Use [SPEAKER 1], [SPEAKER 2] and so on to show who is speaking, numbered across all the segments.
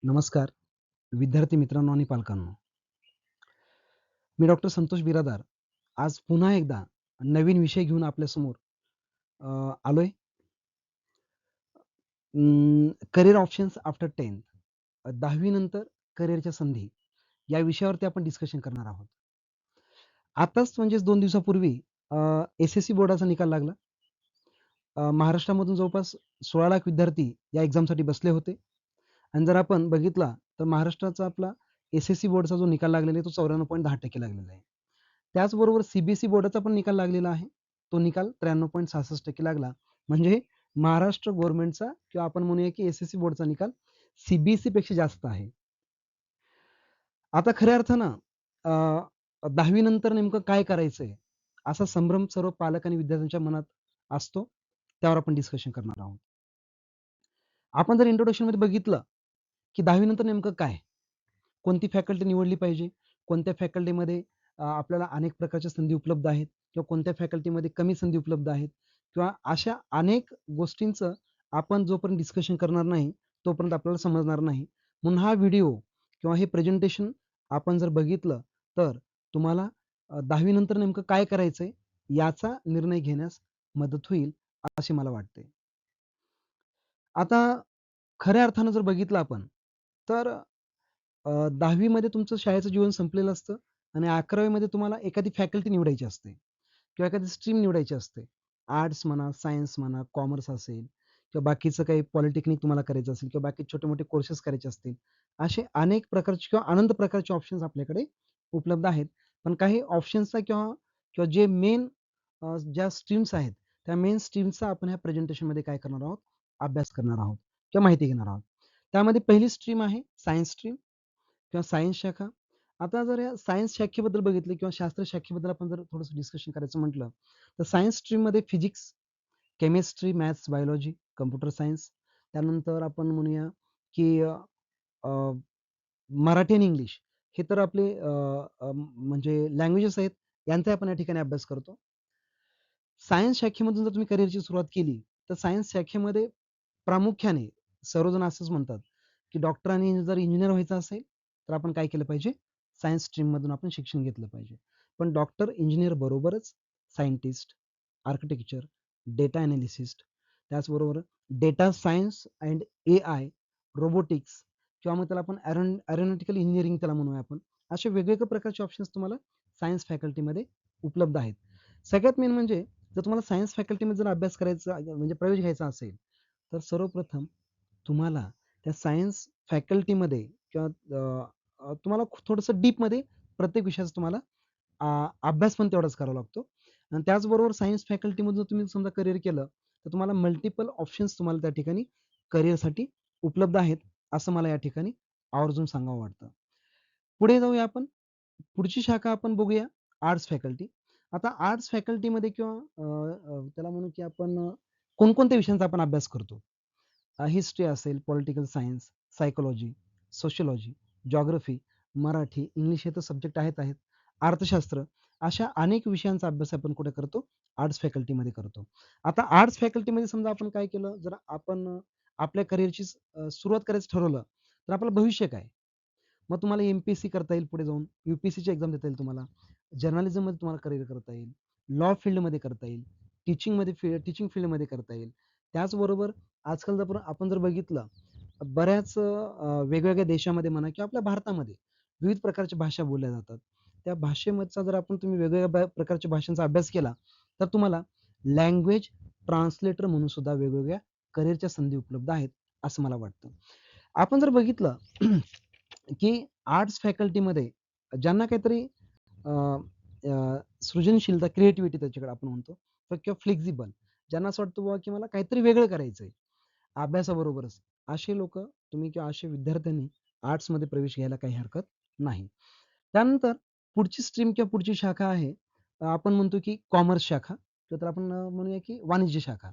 [SPEAKER 1] नमस्कार विद्यार्थी मित्रांनो आणि पालकांनो. मी डॉक्टर संतोष बिरादार आज पुन्हा एकदा नवीन विषय घेऊन आपल्यासमोर आलोय. करिअर ऑप्शन्स आफ्टर 10वी नंतर करिअरच्या संधी या विषयावरती आपण डिस्कशन करणार आहोत. आताच म्हणजेच 2 दिवसापूर्वी एस-एस-सी बोर्डाचा निकाल लागला. महाराष्ट्रामधून जवळपास 16 लाख विद्यार्थी या एक्झामसाठी बसले होते आणि जर आपण बघितला तर महाराष्ट्राचा आपला एस-एस-सी बोर्डचा जो निकाल लागलेला आहे तो 94.10% लागलेला आहे. त्याचबरोबर सी-बी-एस-ई बोर्डाचा पण निकाल लागलेला आहे. तो निकाल 93.66% लागला. म्हणजे महाराष्ट्र गव्हर्नमेंटचा किंवा आपण म्हणूया की एस-एस-सी बोर्डचा निकाल सी-बी-एस-ई पेक्षा जास्त आहे. आता खऱ्या अर्थानं 10वी नंतर नेमकं काय करायचंय असा संभ्रम सर्व पालक आणि विद्यार्थ्यांच्या मनात असतो. त्यावर आपण डिस्कशन करणार आहोत. आपण जर इंट्रोडक्शनमध्ये बघितलं की 10वी नंतर नेमकं काय? कोणती फॅकल्टी निवडली पाहिजे? कोणत्या फॅकल्टीमध्ये आपल्याला अनेक प्रकारच्या संधी उपलब्ध आहेत किंवा कोणत्या फॅकल्टीमध्ये कमी संधी उपलब्ध आहेत किंवा अशा अनेक गोष्टींचं आपण जोपर्यंत डिस्कशन करणार नाही, तोपर्यंत आपल्याला समजणार नाही. म्हणून हा व्हिडिओ किंवा हे प्रेझेंटेशन आपण जर बघितलं, तर तुम्हाला 10वी नंतर नेमकं काय करायचंय याचा निर्णय घेण्यास मदत होईल, असे मला वाटते. आता खऱ्या अर्थानं जर बघितलं आपण, तर 10वी मध्ये तुमचं शाळेचं जीवन संपलेलं असतं आणि 11वी मध्ये तुम्हाला एखादी फॅकल्टी निवडायची असते किंवा एखादी स्ट्रीम निवडायची असते. आर्ट्स म्हणा, सायन्स म्हणा, कॉमर्स असेल किंवा बाकीचं काही पॉलिटेक्निक तुम्हाला करायचं असेल किंवा बाकी छोटे-मोठे कोर्सेस करायचे असतील. असे अनेक प्रकारचे किंवा अनंत प्रकारचे ऑप्शन्स आपल्याकडे उपलब्ध आहेत. पण काही ऑप्शन्सचा किंवा किंवा जे मेन ज्या स्ट्रीम्स आहेत, त्या मेन स्ट्रीमचा आपण ह्या प्रेझेंटेशनमध्ये काय करणार आहोत, अभ्यास करणार आहोत किंवा माहिती घेणार आहोत. त्यामध्ये पहिली स्ट्रीम आहे सायन्स स्ट्रीम किंवा सायन्स शाखा. आता जर या सायन्स शाखेबद्दल बघितलं किंवा शास्त्र शाखेबद्दल आपण जर थोडंसं डिस्कशन करायचं म्हटलं, तर सायन्स स्ट्रीममध्ये physics, chemistry, maths, biology, computer science, त्यानंतर आपण म्हणूया की अ, मराठी आणि इंग्लिश हे तर आपले म्हणजे लँग्वेजेस आहेत, यांचा आपण या ठिकाणी अभ्यास करतो. सायन्स शाखेमधून जर तुम्ही करिअरची सुरुवात केली, तर सायन्स शाखेमध्ये प्रामुख्याने सर्वजण असंच म्हणतात, की डॉक्टर आणि जर इंजिनिअर व्हायचं असेल, तर आपण काय केलं पाहिजे? सायन्स स्ट्रीममधून आपण शिक्षण घेतलं पाहिजे. पण डॉक्टर, इंजिनिअर बरोबरच सायंटिस्ट, आर्किटेक्चर, डेटा एनालिसिस्ट, त्याचबरोबर data science and AI, robotics किंवा मग त्याला आपण एरोनॉटिकल इंजिनिअरिंग त्याला म्हणूया आपण. असे वेगवेगळ्या प्रकारचे ऑप्शन्स तुम्हाला सायन्स फॅकल्टीमध्ये उपलब्ध आहेत. सगळ्यात मेन म्हणजे जर तुम्हाला सायन्स फॅकल्टीमध्ये जर अभ्यास करायचा म्हणजे प्रवेश घ्यायचा असेल, तर सर्वप्रथम तुम्हाला त्या सायन्स फॅकल्टीमध्ये किंवा तुम्हाला थोडंसं डीपमध्ये प्रत्येक विषयाचा तुम्हाला अभ्यास पण तेवढाच करावा लागतो. आणि त्याचबरोबर सायन्स फॅकल्टीमधून तुम्ही समजा करिअर केलं, तर तुम्हाला मल्टिपल ऑप्शन्स तुम्हाला त्या ठिकाणी करिअरसाठी उपलब्ध आहेत, असं मला या ठिकाणी आवर्जून सांगावं वाटतं. पुढे जाऊया आपण. पुढची शाखा आपण बघूया आर्ट्स फॅकल्टी. आता आर्ट्स फॅकल्टीमध्ये किंवा त्याला म्हणू की आपण कोणकोणत्या विषयांचा आपण अभ्यास करतो? हिस्ट्री असेल, political science, psychology, sociology, geography, Marathi, English हे तर सब्जेक्ट आहेत. अर्थशास्त्र अशा अनेक विषयांचा अभ्यास आपण कुठे करतो? आर्ट्स फॅकल्टीमध्ये करतो. आता आर्ट्स फॅकल्टीमध्ये समजा आपण काय केलं, जर आपण आपल्या करिअरची सुरुवात करायचं ठरवलं, तर आपलं भविष्य काय? मग तुम्हाला एम-पी-एस-सी करता येईल पुढे जाऊन, यू-पी-एस-सीची एक्झाम देता येईल तुम्हाला, जर्नलिझममध्ये तुम्हाला करिअर करता येईल, लॉ फील्डमध्ये करता येईल, टीचिंग फील्डमध्ये करता येईल. त्याचबरोबर आजकाल जर आपण जर बघितलं, बऱ्याच वेगवेगळ्या देशामध्ये म्हणा किंवा आपल्या भारतामध्ये विविध प्रकारच्या भाषा बोलल्या जातात. त्या भाषेमधचा जर आपण तुम्ही वेगवेगळ्या प्रकारच्या भाषांचा अभ्यास केला, तर तुम्हाला लँग्वेज ट्रान्सलेटर म्हणून सुद्धा वेगवेगळ्या करिअरच्या संधी उपलब्ध आहेत, असं मला वाटतं. आपण जर बघितलं की आर्ट्स फॅकल्टीमध्ये ज्यांना काहीतरी अ, अ, सृजनशीलता, क्रिएटिव्हिटी त्याच्याकडे आपण म्हणतो किंवा फ्लेक्सिबल, ज्यांना असं वाटतं बाबा की मला काहीतरी वेगळं करायचंय अभ्यासाबरोबरच, असे लोक तुम्ही किंवा असे विद्यार्थ्यांनी आर्ट्समध्ये प्रवेश घ्यायला काही हरकत नाही. त्यानंतर पुढची स्ट्रीम किंवा पुढची शाखा आहे, आपण म्हणतो की कॉमर्स शाखा किंवा तर आपण म्हणूया की वाणिज्य शाखा.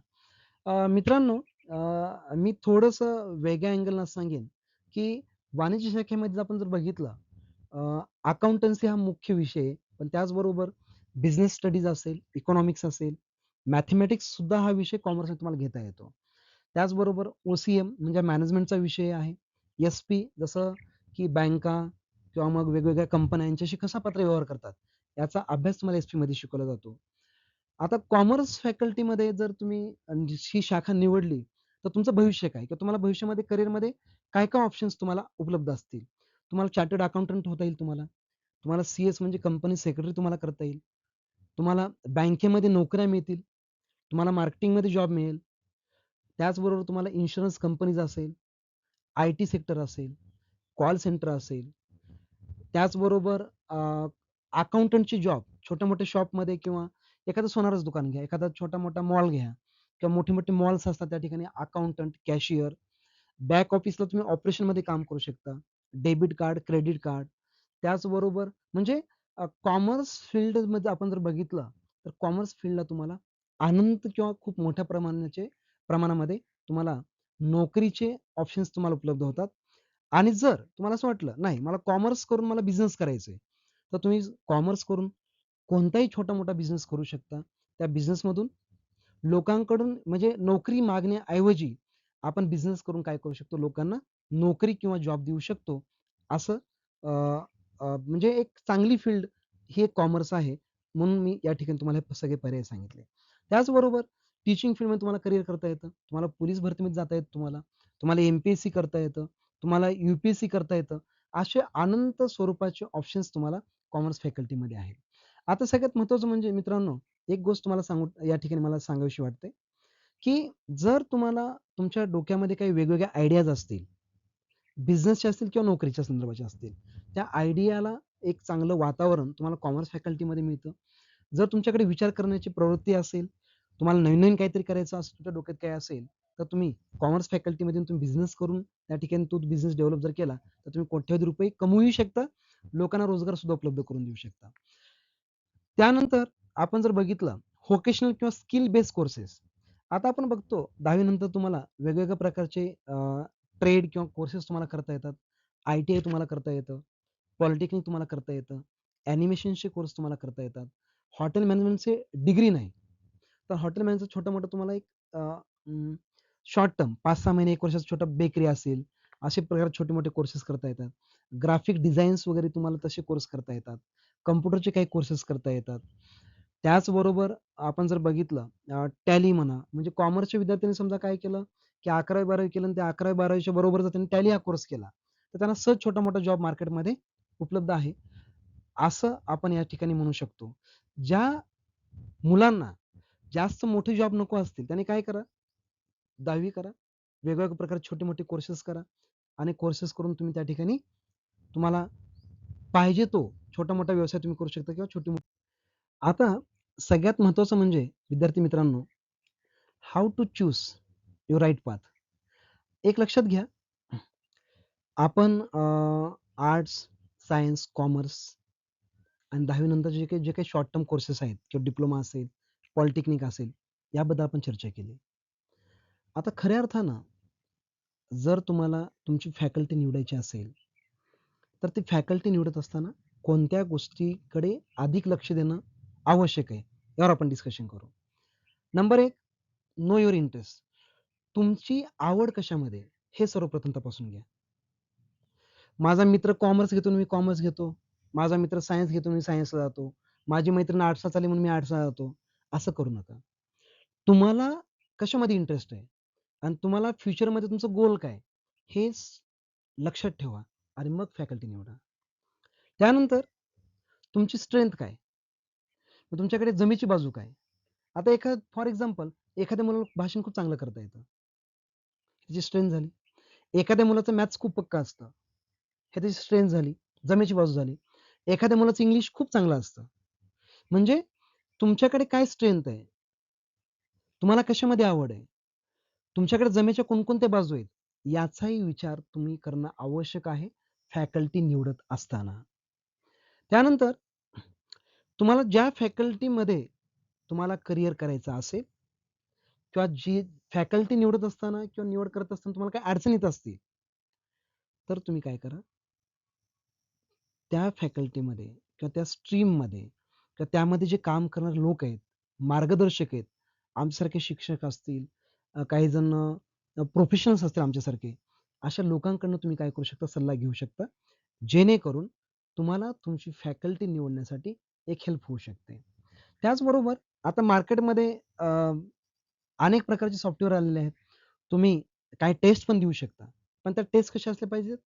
[SPEAKER 1] मित्रांनो, मी थोडंसं वेगळ्या अँगलनं सांगेन की वाणिज्य शाखेमध्ये आपण जर बघितलं, अकाउंटन्सी हा मुख्य विषय आहे, पण त्याचबरोबर बिझनेस स्टडीज असेल, इकॉनॉमिक्स असेल, मॅथेमॅटिक्स सुद्धा हा विषय कॉमर्समध्ये तुम्हाला घेता येतो. त्याचबरोबर ओ-सी-एम म्हणजे मॅनेजमेंटचा विषय आहे. SP जसं की बँका किंवा मग वेगवेगळ्या कंपन्या यांच्याशी कसा पत्र व्यवहार करतात, याचा अभ्यास तुम्हाला SP मध्ये शिकवला जातो. आता कॉमर्स फॅकल्टीमध्ये जर तुम्ही ही शाखा निवडली, तर तुमचं भविष्य काय? किंवा तुम्हाला भविष्यामध्ये करिअरमध्ये काय-काय ऑप्शन्स तुम्हाला उपलब्ध असतील? तुम्हाला चार्टर्ड अकाउंटंट होता येईल तुम्हाला. तुम्हाला CS म्हणजे कंपनी सेक्रेटरी तुम्हाला करता येईल. तुम्हाला बँकेमध्ये नोकऱ्या मिळतील. तुम्हाला मार्केटिंगमध्ये जॉब मिळेल. त्याचबरोबर तुम्हाला इन्शुरन्स कंपनीज असेल, IT सेक्टर असेल, कॉल सेंटर असेल. त्याचबरोबर अकाउंटंटची जॉब छोट्या-मोठ्या शॉपमध्ये किंवा एखादं सोनाराचं दुकान घ्या, एखादा छोटा-मोठा मॉल घ्या किंवा मोठे-मोठे मॉल्स असतात त्या ठिकाणी अकाउंटंट, कॅशियर, बॅक ऑफिसला तुम्ही ऑपरेशनमध्ये काम करू शकता. Debit card, credit card. त्याचबरोबर म्हणजे कॉमर्स फील्डमध्ये आपण जर बघितलं, तर कॉमर्स फील्डला तुम्हाला अनंत किंवा खूप मोठ्या प्रमाणामध्ये तुम्हाला नोकरीचे ऑप्शन्स तुम्हाला उपलब्ध होतात. आणि जर तुम्हाला असं वाटलं, नाही मला कॉमर्स करून मला बिझनेस करायचा आहे, तर तुम्ही कॉमर्स करून कोणताही छोटा-मोठा बिझनेस करू शकता. त्या बिझनेसमधून लोकांकडून म्हणजे नोकरी मागण्याऐवजी आपण बिझनेस करून काय करू शकतो, लोकांना नोकरी किंवा जॉब देऊ शकतो. असं अ, म्हणजे एक चांगली फील्ड ही एक कॉमर्स आहे. म्हणून मी या ठिकाणी तुम्हाला हे सगळे पर्याय सांगितले. त्याचबरोबर टीचिंग फील्डमध्ये तुम्हाला करिअर करता येतं. तुम्हाला पोलीस भरतीमध्ये जाता येतं तुम्हाला. तुम्हाला MPSC करता येतं. तुम्हाला UPSC करता येतं. असे अनंत स्वरूपाचे ऑप्शन्स तुम्हाला कॉमर्स फॅकल्टीमध्ये आहेत. आता सगळ्यात महत्त्वाचं म्हणजे मित्रांनो, एक गोष्ट तुम्हाला सांगू या ठिकाणी मला सांगावीशी वाटते, की जर तुम्हाला तुमच्या डोक्यामध्ये काही वेगवेगळ्या आयडियाज असतील, बिझनेसच्या असतील किंवा नोकरीच्या संदर्भाच्या असतील, त्या आयडियाला एक चांगलं वातावरण तुम्हाला कॉमर्स फॅकल्टीमध्ये मिळतं. जर तुमच्याकडे विचार करण्याची प्रवृत्ती असेल, तुम्हाला नवीन-नवीन काहीतरी करायचं असेल, तुमच्या डोक्यात काही असेल, तर तुम्ही कॉमर्स फॅकल्टीमधून तुम्ही बिझनेस करून त्या ठिकाणी तो बिझनेस डेव्हलप जर केला, तर तुम्ही कोट्यवधी रुपये कमवूही शकता, लोकांना रोजगार सुद्धा उपलब्ध करून देऊ शकता. त्यानंतर आपण जर बघितलं व्होकेशनल किंवा स्किल बेस्ड कोर्सेस. आता आपण बघतो 10वी नंतर तुम्हाला वेगवेगळ्या प्रकारचे ट्रेड किंवा कोर्सेस तुम्हाला करता येतात. ITI तुम्हाला करता येतं. पॉलिटेक्निक तुम्हाला करता येतं. ॲनिमेशनचे कोर्स तुम्हाला करता येतात. हॉटेल मॅनेजमेंटचे डिग्री नाही, तर हॉटेल मॅनेजमेंटचं छोटं-मोठं तुम्हाला एक शॉर्ट टर्म 5-6 महिने, 1 वर्षाचा छोटा बेकरी असेल, असे प्रकार छोटे-मोठे कोर्सेस करता येतात. ग्राफिक डिझाईन्स वगैरे तुम्हाला तसे कोर्स करता येतात. कॉम्प्युटरचे काही कोर्सेस करता येतात. त्याचबरोबर आपण जर बघितलं टॅली म्हणा, म्हणजे कॉमर्सच्या विद्यार्थ्यांनी समजा काय केलं, की 11वी-12वी केलं आणि त्या 11वी-12वीच्या बरोबर जर त्यांनी टॅली हा कोर्स केला, तर त्यांना सहज छोटा-मोठा जॉब मार्केटमध्ये उपलब्ध आहे. असं आपण या ठिकाणी म्हणू शकतो. ज्या मुलांना जास्त मोठे जॉब नको असतील, त्यांनी काय करा, 10वी करा. वेगवेगळ्या प्रकारचे छोटे-मोठे कोर्सेस करा आणि कोर्सेस करून तुम्ही त्या ठिकाणी तुम्हाला पाहिजे तो छोटा-मोठा व्यवसाय तुम्ही करू शकता किंवा छोटी-मोठी. आता सगळ्यात महत्त्वाचं म्हणजे विद्यार्थी मित्रांनो, how to choose your right path. एक लक्षात घ्या, आपण आर्ट्स, सायन्स, कॉमर्स आणि 10वी नंतर जे काही शॉर्ट टर्म कोर्सेस आहेत किंवा डिप्लोमा असेल, पॉलिटेक्निक असेल, याबद्दल आपण चर्चा केली. आता खऱ्या अर्थानं जर तुम्हाला तुमची फॅकल्टी निवडायची असेल, तर ती फॅकल्टी निवडत असताना कोणत्या गोष्टीकडे अधिक लक्ष देणं आवश्यक आहे, यावर आपण डिस्कशन करू. Number 1, know your interest. तुमची आवड कशामध्ये आहे, हे सर्वप्रथम तपासून घ्या. माझा मित्र कॉमर्स घेतो मी कॉमर्स घेतो. माझा मित्र सायन्स घेतो मी सायन्सला जातो. माझी मैत्रीण आर्ट्सला चालली म्हणून मी आर्ट्सला जातो. असं करू नका. तुम्हाला कशामध्ये इंटरेस्ट आहे आणि तुम्हाला फ्युचरमध्ये तुमचं गोल काय, हे लक्षात ठेवा आणि मग फॅकल्टी निवडा. त्यानंतर तुमची स्ट्रेंथ काय? मग तुमच्याकडे जमेची बाजू काय? आता फॉर एक्झाम्पल एखाद्या मुलाला भाषण खूप चांगलं करता येतं. त्याची स्ट्रेंथ झाली. एखाद्या मुलाचं मॅथ्स खूप पक्का असतं. हे त्याची स्ट्रेंथ झाली, जमेची बाजू झाली. एखाद्या मुलाचं इंग्लिश खूप चांगलं असतं. म्हणजे तुमच्याकडे काय स्ट्रेंथ आहे? तुम्हाला कशामध्ये आवड आहे? तुमच्याकडे जमेच्या कोणकोणत्या बाजू आहेत? याचाही विचार तुम्ही करणं आवश्यक आहे फॅकल्टी निवडत असताना. त्यानंतर तुम्हाला ज्या फॅकल्टीमध्ये तुम्हाला करिअर करायचं असेल किंवा जी फॅकल्टी निवडत असताना किंवा निवड करत असताना तुम्हाला काही अडचणी येत असतील, तर तुम्ही काय करा, त्या फॅकल्टीमध्ये किंवा त्या स्ट्रीममध्ये किंवा त्यामध्ये जे काम करणारे लोक आहेत, मार्गदर्शक आहेत, आमच्यासारखे शिक्षक असतील, काही जण प्रोफेशनल्स असतील आमच्यासारखे, अशा लोकांकडून तुम्ही काय करू शकता, सल्ला घेऊ शकता, जेणेकरून तुम्हाला तुमची फॅकल्टी निवडण्यासाठी एक हेल्प होऊ शकते. त्याचबरोबर आता मार्केटमध्ये अनेक प्रकारचे सॉफ्टवेअर आलेले आहेत. तुम्ही काही टेस्ट पण देऊ शकता. पण त्या टेस्ट कशा असल्या पाहिजेत?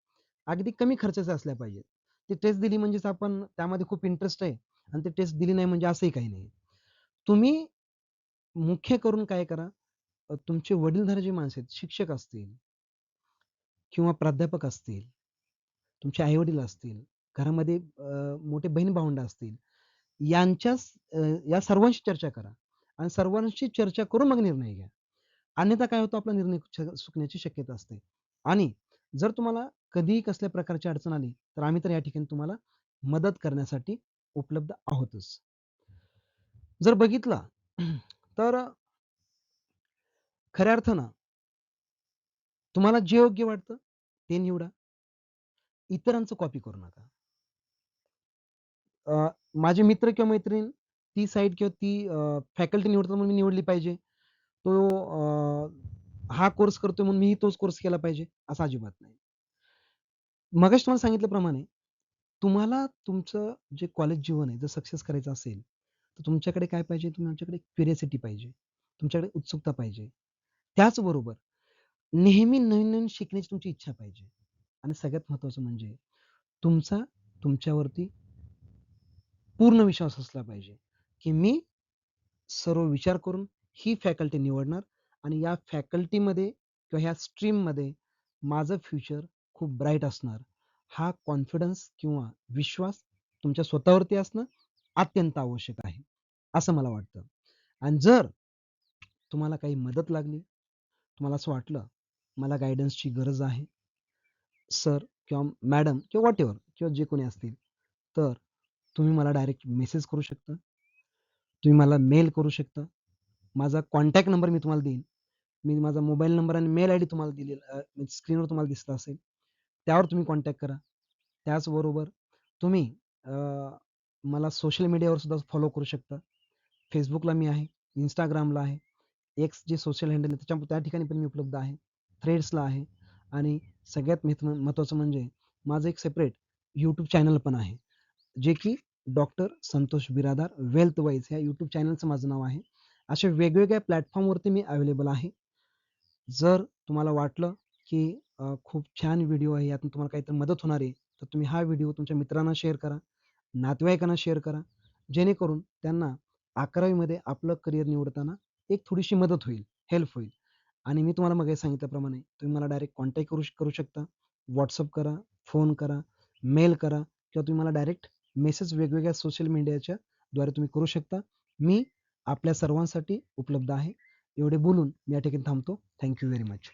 [SPEAKER 1] अगदी कमी खर्चाच्या असल्या पाहिजेत. ती टेस्ट दिली म्हणजेच आपण त्यामध्ये खूप इंटरेस्ट आहे आणि ती टेस्ट दिली नाही म्हणजे असंही काही नाही. तुम्ही मुख्य करून काय करा, तुमचे वडीलधारी जे माणसं आहेत, शिक्षक असतील किंवा प्राध्यापक असतील, तुमचे आई-वडील असतील, घरामध्ये मोठे बहीण-भावंड असतील, या सर्वांशी चर्चा करा आणि सर्वांशी चर्चा करून मग निर्णय घ्या. अन्यथा काय होतं, आपला निर्णय चुकण्याची शक्यता असते. आणि जर तुम्हाला कधीही कसल्या प्रकारची अडचण आली, तर आम्ही तर या ठिकाणी तुम्हाला मदत करण्यासाठी उपलब्ध आहोतच. जर बघितलं तर खऱ्या अर्थानं तुम्हाला जे योग्य वाटतं ते निवडा. इतरांचं कॉपी करू नका. माझे मित्र किंवा मैत्रीण ती साईड किंवा ती फॅकल्टी निवडतात म्हणून मी निवडली पाहिजे. तो हा कोर्स करतोय म्हणून मीही तोच कोर्स केला पाहिजे, असं अजिबात नाही. मगाशी तुम्हाला सांगितल्याप्रमाणे तुम्हाला तुमचं जे कॉलेज जीवन आहे, जर सक्सेस करायचं असेल, तर तुमच्याकडे काय पाहिजे? तुमच्याकडे क्युरिओसिटी पाहिजे. तुमच्याकडे उत्सुकता पाहिजे. त्याचबरोबर नेहमी नवीन-नवीन शिकण्याची तुमची इच्छा पाहिजे आणि सगळ्यात महत्त्वाचं म्हणजे तुमचा तुमच्यावरती पूर्ण विश्वास असला पाहिजे, की मी सर्व विचार करून ही फॅकल्टी निवडणार आणि या फॅकल्टीमध्ये किंवा ह्या स्ट्रीममध्ये माझं फ्युचर खूप ब्राईट असणार. हा कॉन्फिडन्स किंवा विश्वास तुमच्या स्वतःवरती असणं अत्यंत आवश्यक आहे, असं मला वाटतं. आणि जर तुम्हाला काही मदत लागली, तुम्हाला असं वाटलं, मला गाईडन्सची गरज आहे, सर किंवा मॅडम किंवा व्हॉटएव्हर किंवा जे कोणी असतील, तर तुम्ही मला डायरेक्ट मेसेज करू शकता. तुम्ही मला मेल करू शकता. माझा कॉन्टॅक्ट नंबर मी तुम्हाला देईन. मी माझा मोबाईल नंबर आणि मेल आयडी तुम्हाला दिलेला स्क्रीनवर तुम्हाला दिसत असेल. त्यावर तुम्ही कॉन्टॅक्ट करा. त्याचबरोबर तुम्ही अ, मला सोशल मीडियावर सुद्धा फॉलो करू शकता. Facebookला मी आहे, Instagramला आहे. X जे सोशल हँडल आहे त्या ठिकाणी पण मी उपलब्ध आहे. Threadsला आहे आणि सगळ्यात महत्त्वाचं म्हणजे माझं एक सेपरेट YouTube चॅनल पण आहे. जे की doctor Santosh Biradar wealth wise ह्या YouTube चॅनलचं माझं नाव आहे. अशा वेगवेगळ्या प्लॅटफॉर्मवरती मी अवेलेबल आहे. जर तुम्हाला वाटलं की खूप छान व्हिडिओ आहे, यातून तुम्हाला काहीतरी मदत होणार आहे, तर तुम्ही हा व्हिडिओ तुमच्या मित्रांना शेअर करा, नातेवाईकांना शेअर करा, जेणेकरून त्यांना 11वी मध्ये आपलं करिअर निवडताना एक थोडीशी मदत होईल, हेल्प होईल. आणि मी तुम्हाला मगाशी सांगितल्याप्रमाणे तुम्ही मला डायरेक्ट कॉन्टॅक्ट करू करू शकता. WhatsApp करा, फोन करा, मेल करा किंवा तुम्ही मला डायरेक्ट मेसेज वेगवेगळ्या सोशल मीडियाच्या द्वारे तुम्ही करू शकता. मी आपल्या सर्वांसाठी उपलब्ध आहे. एवढे बोलून मी या ठिकाणी थांबतो. Thank you very much.